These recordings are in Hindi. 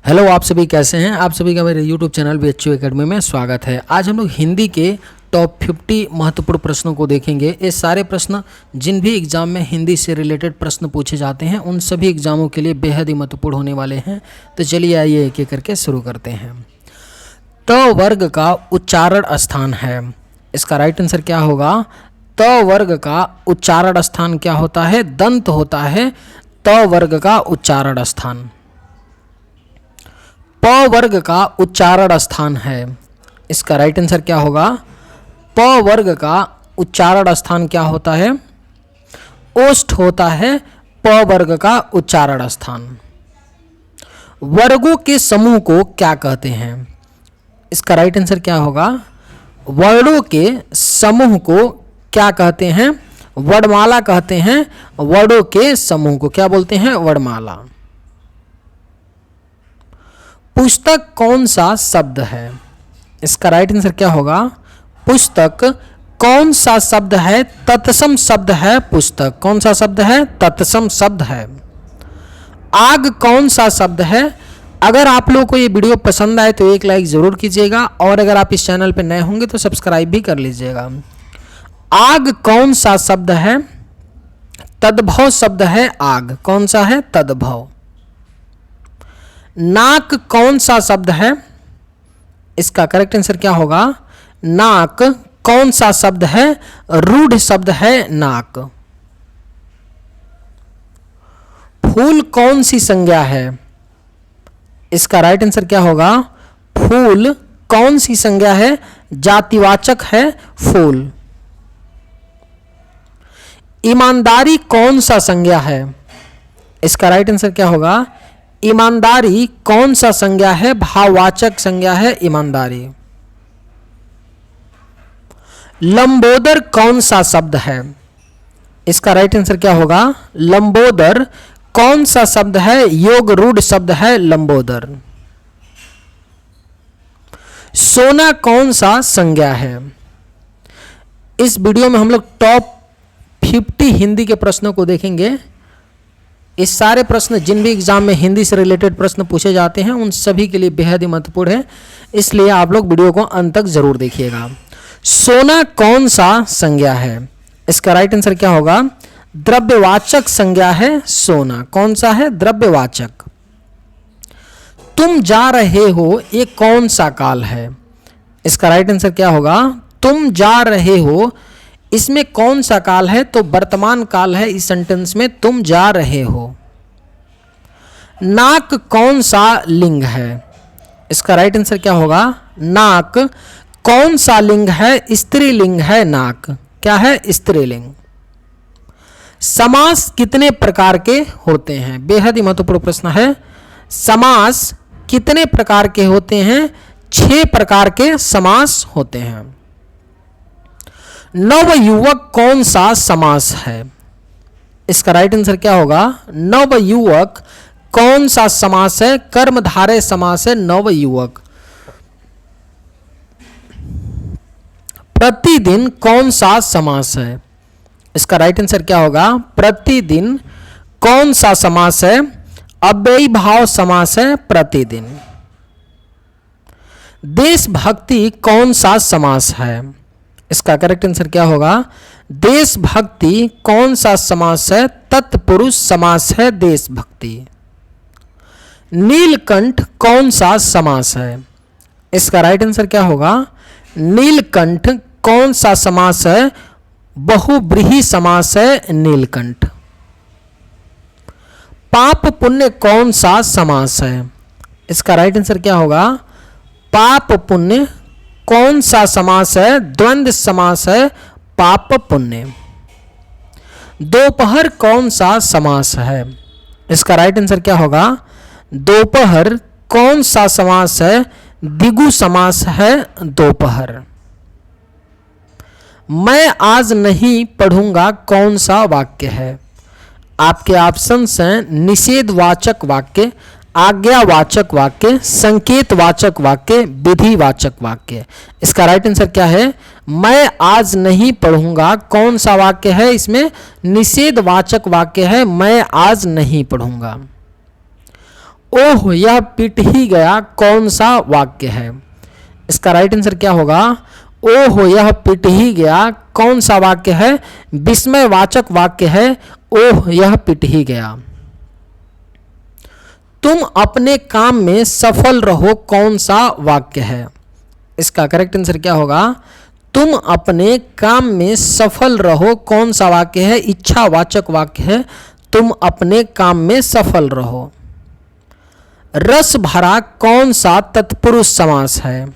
हेलो, आप सभी कैसे हैं। आप सभी का मेरे यूट्यूब चैनल BHU एकेडमी में स्वागत है। आज हम लोग हिंदी के टॉप 50 महत्वपूर्ण प्रश्नों को देखेंगे। ये सारे प्रश्न जिन भी एग्जाम में हिंदी से रिलेटेड प्रश्न पूछे जाते हैं उन सभी एग्जामों के लिए बेहद ही महत्वपूर्ण होने वाले हैं। तो चलिए आइए एक एक करके शुरू करते हैं। त वर्ग का उच्चारण स्थान है, इसका राइट आंसर क्या होगा। त वर्ग का उच्चारण स्थान क्या होता है, दंत होता है त वर्ग का उच्चारण स्थान। प वर्ग का उच्चारण स्थान है, इसका राइट आंसर क्या होगा। प वर्ग का उच्चारण स्थान क्या होता है, ओष्ठ होता है प वर्ग का उच्चारण स्थान। वर्गों के समूह को क्या कहते हैं, इसका राइट आंसर क्या होगा। वर्णों के समूह को क्या कहते हैं, वर्णमाला कहते हैं। वर्णों के समूह को क्या बोलते हैं, वर्णमाला। पुस्तक कौन सा शब्द है, इसका राइट आंसर क्या होगा। पुस्तक कौन सा शब्द है, तत्सम शब्द है। पुस्तक कौन सा शब्द है, तत्सम शब्द है। आग कौन सा शब्द है। अगर आप लोगों को ये वीडियो पसंद आए तो एक लाइक जरूर कीजिएगा और अगर आप इस चैनल पर नए होंगे तो सब्सक्राइब भी कर लीजिएगा। आग कौन सा शब्द है, तद्भव शब्द है। आग कौन सा है, तद्भव। नाक कौन सा शब्द है, इसका करेक्ट आंसर क्या होगा। नाक कौन सा शब्द है, रूढ़ शब्द है नाक। फूल कौन सी संज्ञा है, इसका राइट आंसर क्या होगा। फूल कौन सी संज्ञा है, जातिवाचक है फूल। ईमानदारी कौन सा संज्ञा है, इसका राइट आंसर क्या होगा। ईमानदारी कौन सा संज्ञा है, भाववाचक संज्ञा है ईमानदारी। लंबोदर कौन सा शब्द है, इसका राइट आंसर क्या होगा। लंबोदर कौन सा शब्द है, योग रूढ़ शब्द है लंबोदर। सोना कौन सा संज्ञा है। इस वीडियो में हम लोग टॉप 50 हिंदी के प्रश्नों को देखेंगे। इस सारे प्रश्न जिन भी एग्जाम में हिंदी से रिलेटेड प्रश्न पूछे जाते हैं उन सभी के लिए बेहद ही महत्वपूर्ण है, इसलिए आप लोग वीडियो को अंत तक जरूर देखिएगा। सोना कौन सा संज्ञा है, इसका राइट आंसर क्या होगा। द्रव्यवाचक संज्ञा है सोना। कौन सा है, द्रव्यवाचक। तुम जा रहे हो ये कौन सा काल है, इसका राइट आंसर क्या होगा। तुम जा रहे हो इसमें कौन सा काल है, तो वर्तमान काल है इस सेंटेंस में, तुम जा रहे हो। नाक कौन सा लिंग है, इसका राइट आंसर क्या होगा। नाक कौन सा लिंग है, स्त्रीलिंग है नाक। क्या है, स्त्रीलिंग। समास कितने प्रकार के होते हैं, बेहद ही महत्वपूर्ण प्रश्न है। समास कितने प्रकार के होते हैं, 6 प्रकार के समास होते हैं। नवयुवक कौन सा समास है, इसका राइट आंसर क्या होगा। नवयुवक कौन सा समास है, कर्मधारय समास है नवयुवक। प्रतिदिन कौन सा समास है, इसका राइट आंसर क्या होगा। प्रतिदिन कौन सा समास है, अव्ययी भाव समास है प्रतिदिन। देशभक्ति कौन सा समास है, इसका करेक्ट आंसर क्या होगा। देशभक्ति कौन सा समास है, तत्पुरुष समास है देशभक्ति। नीलकंठ कौन सा समास है, इसका राइट आंसर क्या होगा। नीलकंठ कौन सा समास है, बहुव्रीहि समास है नीलकंठ। पाप पुण्य कौन सा समास है, इसका राइट आंसर क्या होगा। पाप पुण्य कौन सा समास है, द्वंद्व समास है पाप पुण्य। दोपहर कौन सा समास है, इसका राइट आंसर क्या होगा। दोपहर कौन सा समास है, द्विगु समास है दोपहर। मैं आज नहीं पढ़ूंगा कौन सा वाक्य है, आपके ऑप्शंस हैं निषेधवाचक वाक्य, आज्ञावाचक वाक्य, संकेतवाचक वाक्य, विधिवाचक वाक्य। इसका राइट आंसर क्या है। मैं आज नहीं पढ़ूंगा कौन सा वाक्य है, इसमें निषेधवाचक वाक्य है, मैं आज नहीं पढ़ूंगा। ओह यह पिट ही गया कौन सा वाक्य है? इसका राइट आंसर क्या होगा? ओह यह पिट ही गया कौन सा वाक्य है? विस्मयवाचक वाक्य है ओह यह पिट ही गया। तुम अपने काम में सफल रहो कौन सा वाक्य है? इसका करेक्ट आंसर क्या होगा? तुम अपने काम में सफल रहो कौन सा वाक्य है? इच्छावाचक वाक्य है तुम अपने काम में सफल रहो। रस भरा कौन सा तत्पुरुष समास है?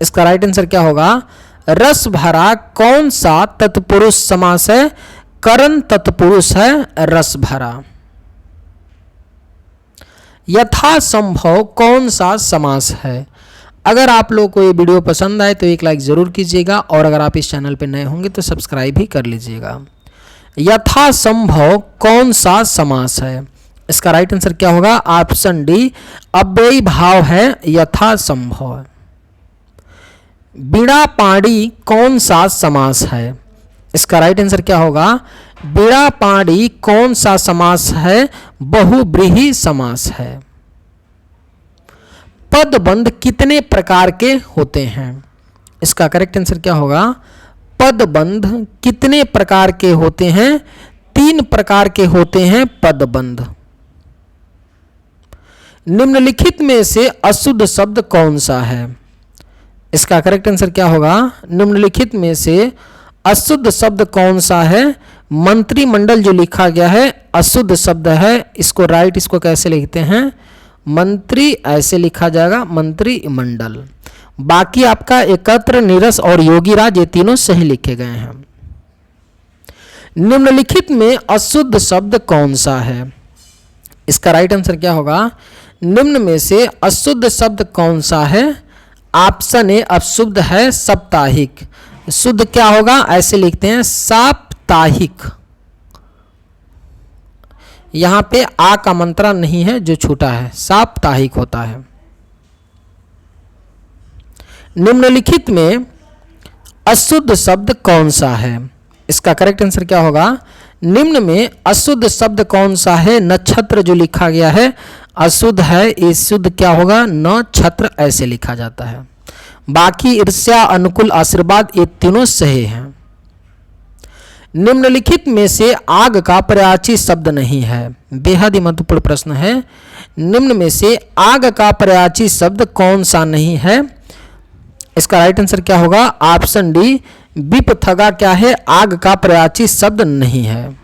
इसका राइट आंसर क्या होगा? रस भरा कौन सा तत्पुरुष समास है? करण तत्पुरुष है रस भरा। यथासंभव कौन सा समास है? अगर आप लोगों को ये वीडियो पसंद आए तो एक लाइक ज़रूर कीजिएगा और अगर आप इस चैनल पर नए होंगे तो सब्सक्राइब भी कर लीजिएगा। यथासंभव कौन सा समास है? इसका राइट आंसर क्या होगा? ऑप्शन डी अव्ययी भाव है यथासंभव। बीड़ा पाड़ी कौन सा समास है? इसका राइट आंसर क्या होगा? बीड़ा पाड़ी कौन सा समास है? बहुब्रीहि समास है। पदबंध कितने प्रकार के होते हैं? इसका करेक्ट आंसर क्या होगा? पदबंध कितने प्रकार के होते हैं? 3 प्रकार के होते हैं पदबंध। निम्नलिखित में से अशुद्ध शब्द कौन सा है? इसका करेक्ट आंसर क्या होगा? निम्नलिखित में से अशुद्ध शब्द कौन सा है? मंत्रिमंडल जो लिखा गया है अशुद्ध शब्द है। इसको राइट इसको कैसे लिखते हैं? मंत्री ऐसे लिखा जाएगा मंत्रिमंडल। बाकी आपका एकत्र, नीरस और योगीराज ये तीनों सही लिखे गए हैं। निम्नलिखित में अशुद्ध शब्द कौन सा है? इसका राइट आंसर क्या होगा? निम्न में से अशुद्ध शब्द कौन सा है? ऑप्शन ए अशुद्ध है साप्ताहिक। शुद्ध क्या होगा? ऐसे लिखते हैं साप्ताहिक। यहां पे आ का मंत्रा नहीं है जो छूटा है, साप्ताहिक होता है। निम्नलिखित में अशुद्ध शब्द कौन सा है? इसका करेक्ट आंसर क्या होगा? निम्न में अशुद्ध शब्द कौन सा है? नक्षत्र जो लिखा गया है अशुद्ध है। ये शुद्ध क्या होगा? नक्षत्र ऐसे लिखा जाता है। बाकी ईर्ष्या, अनुकूल, आशीर्वाद ये तीनों सही हैं। निम्नलिखित में से आग का पर्यायवाची शब्द नहीं है। बेहद ही महत्वपूर्ण प्रश्न है। निम्न में से आग का पर्यायवाची शब्द कौन सा नहीं है? इसका राइट आंसर क्या होगा? ऑप्शन डी विपथगा क्या है? आग का पर्यायवाची शब्द नहीं है।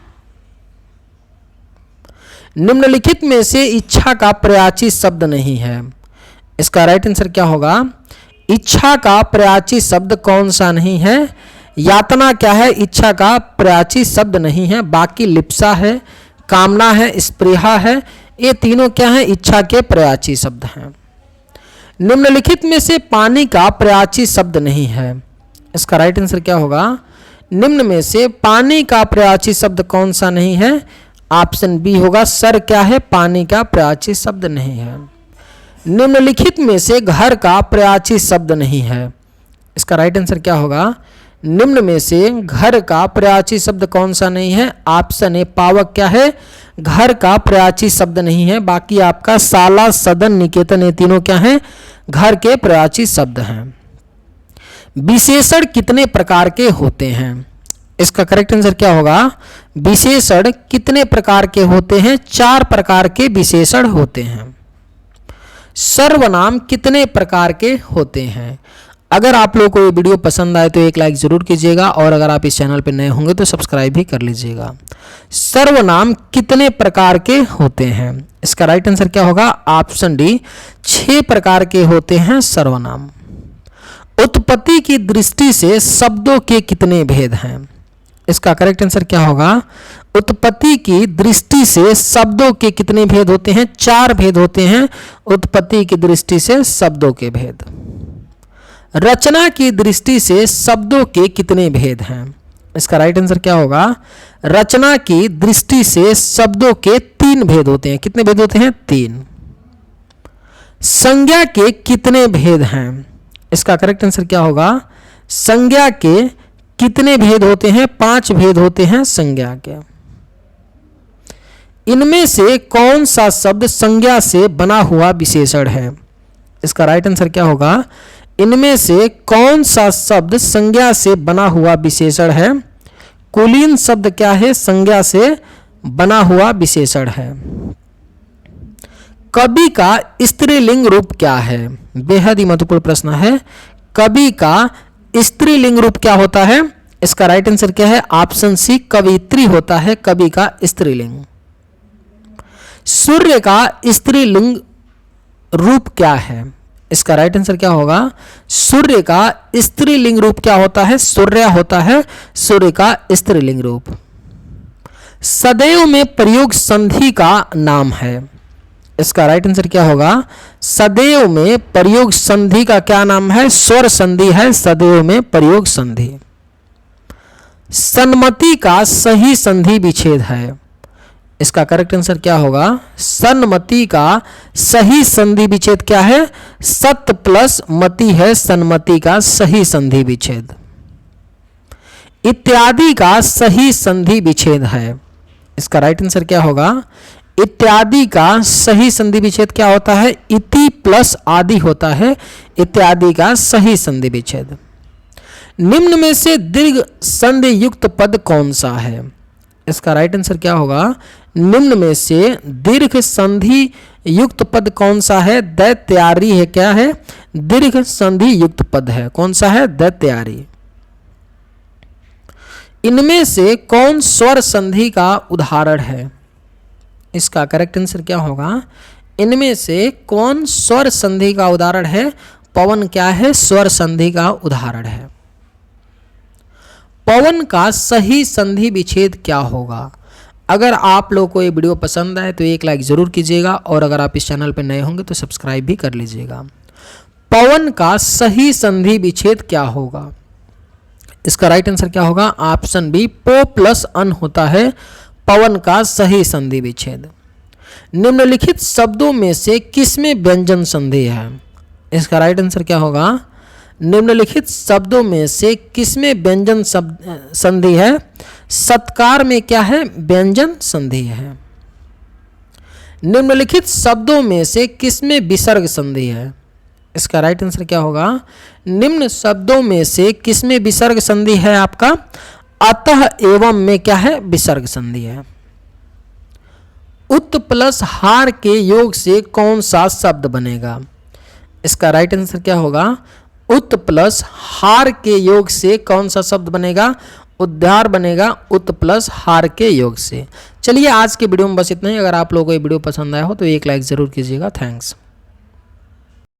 निम्नलिखित में से इच्छा का पर्यायवाची शब्द नहीं है। इसका राइट आंसर क्या होगा? इच्छा का पर्यायवाची शब्द कौन सा नहीं है? यातना क्या है? इच्छा का पर्यायवाची शब्द नहीं है। बाकी लिप्सा है, कामना है, स्पृहा है, ये तीनों क्या है? इच्छा के पर्यायवाची शब्द हैं। निम्नलिखित में से पानी का पर्यायवाची शब्द नहीं है। इसका राइट आंसर क्या होगा? निम्न में से पानी का पर्यायवाची शब्द कौन सा नहीं है? ऑप्शन बी होगा सर क्या है? पानी का पर्यायवाची शब्द नहीं है। निम्नलिखित में से घर का पर्यायवाची शब्द नहीं है। इसका राइट आंसर क्या होगा? निम्न में से घर का पर्यायवाची शब्द कौन सा नहीं है? ऑप्शन ए पावक क्या है? घर का पर्यायवाची शब्द नहीं है। बाकी आपका शाला, सदन, निकेतन ये तीनों क्या हैं? घर के पर्यायवाची शब्द हैं। विशेषण कितने प्रकार के होते हैं? इसका करेक्ट आंसर क्या होगा? विशेषण कितने प्रकार के होते हैं? 4 प्रकार के विशेषण होते हैं। सर्वनाम कितने प्रकार के होते हैं? अगर आप लोगों को ये वीडियो पसंद आए तो एक लाइक ज़रूर कीजिएगा और अगर आप इस चैनल पर नए होंगे तो सब्सक्राइब भी कर लीजिएगा। सर्वनाम कितने प्रकार के होते हैं? इसका राइट आंसर क्या होगा? ऑप्शन डी 6 प्रकार के होते हैं सर्वनाम। उत्पत्ति की दृष्टि से शब्दों के कितने भेद हैं? इसका करेक्ट आंसर क्या होगा? उत्पत्ति की दृष्टि से शब्दों के कितने भेद होते हैं? 4 भेद होते हैं उत्पत्ति की दृष्टि से शब्दों के भेद। रचना की दृष्टि से शब्दों के कितने भेद हैं? इसका राइट आंसर क्या होगा? रचना की दृष्टि से शब्दों के 3 भेद होते हैं। कितने भेद होते हैं? 3। संज्ञा के कितने भेद हैं? इसका करेक्ट आंसर क्या होगा? संज्ञा के कितने भेद होते हैं? 5 भेद होते हैं संज्ञा के। इनमें से कौन सा शब्द संज्ञा से बना हुआ विशेषण है? इसका राइट आंसर क्या होगा? इनमें से कौन सा शब्द संज्ञा से बना हुआ विशेषण है? कुलीन शब्द क्या है? संज्ञा से बना हुआ विशेषण है। कवि का स्त्रीलिंग रूप क्या है? बेहद ही महत्वपूर्ण प्रश्न है। कवि का स्त्रीलिंग रूप क्या होता है? इसका राइट आंसर क्या है? ऑप्शन सी, कवित्री होता है कवि का स्त्रीलिंग। सूर्य का स्त्रीलिंग रूप क्या है? इसका राइट आंसर क्या होगा? सूर्य का स्त्रीलिंग रूप क्या होता है? सूर्य होता है सूर्य का स्त्रीलिंग रूप। सदैव में प्रयोग संधि का नाम है। इसका राइट आंसर क्या होगा? सदैव में प्रयोग संधि का क्या नाम है? स्वर संधि है सदैव में प्रयोग संधि। सन्मति का सही संधि विच्छेद है। इसका करेक्ट आंसर क्या होगा? सन्मति का सही संधि विच्छेद क्या है? सत प्लस मति है सन्मति का सही संधि विच्छेद। इत्यादि का सही संधि विच्छेद है। इसका राइट आंसर क्या होगा? इत्यादि का सही संधि विच्छेद क्या होता है? इति प्लस आदि होता है इत्यादि का सही संधि विच्छेद। निम्न में से दीर्घ संधि युक्त पद कौन सा है? इसका राइट आंसर क्या होगा? निम्न में से दीर्घ संधि युक्त पद कौन सा है? दैत्यारी है। क्या है? दीर्घ संधि युक्त पद है। कौन सा है? दैत्यारी। इनमें से कौन स्वर संधि का उदाहरण है? इसका करेक्ट आंसर क्या होगा? इनमें से कौन स्वर संधि का उदाहरण है? पवन क्या है? स्वर संधि का उदाहरण है। पवन का सही संधि विच्छेद क्या होगा? अगर आप लोगों को ये वीडियो पसंद आए तो एक लाइक जरूर कीजिएगा और अगर आप इस चैनल पर नए होंगे तो सब्सक्राइब भी कर लीजिएगा। पवन का सही संधि विच्छेद क्या होगा? इसका राइट आंसर क्या होगा? ऑप्शन बी, पो प्लस अन होता है पवन का सही संधि विच्छेद। निम्नलिखित शब्दों में से किसमें व्यंजन संधि है? इसका राइट आंसर क्या होगा? निम्नलिखित शब्दों में से किसमें व्यंजन संधि है? सत्कार में क्या है? व्यंजन संधि है। निम्नलिखित शब्दों में से किसमें विसर्ग संधि है? इसका राइट आंसर क्या होगा? निम्न शब्दों में से किसमें विसर्ग संधि है आपका? अतः एवं में क्या है? विसर्ग संधि है। उत प्लस हार के योग से कौन सा शब्द बनेगा? इसका राइट आंसर क्या होगा? उत प्लस हार के योग से कौन सा शब्द बनेगा? उद्धार बनेगा उत प्लस हार के योग से। चलिए आज के वीडियो में बस इतना ही। अगर आप लोगों को ये वीडियो पसंद आया हो तो एक लाइक जरूर कीजिएगा। थैंक्स।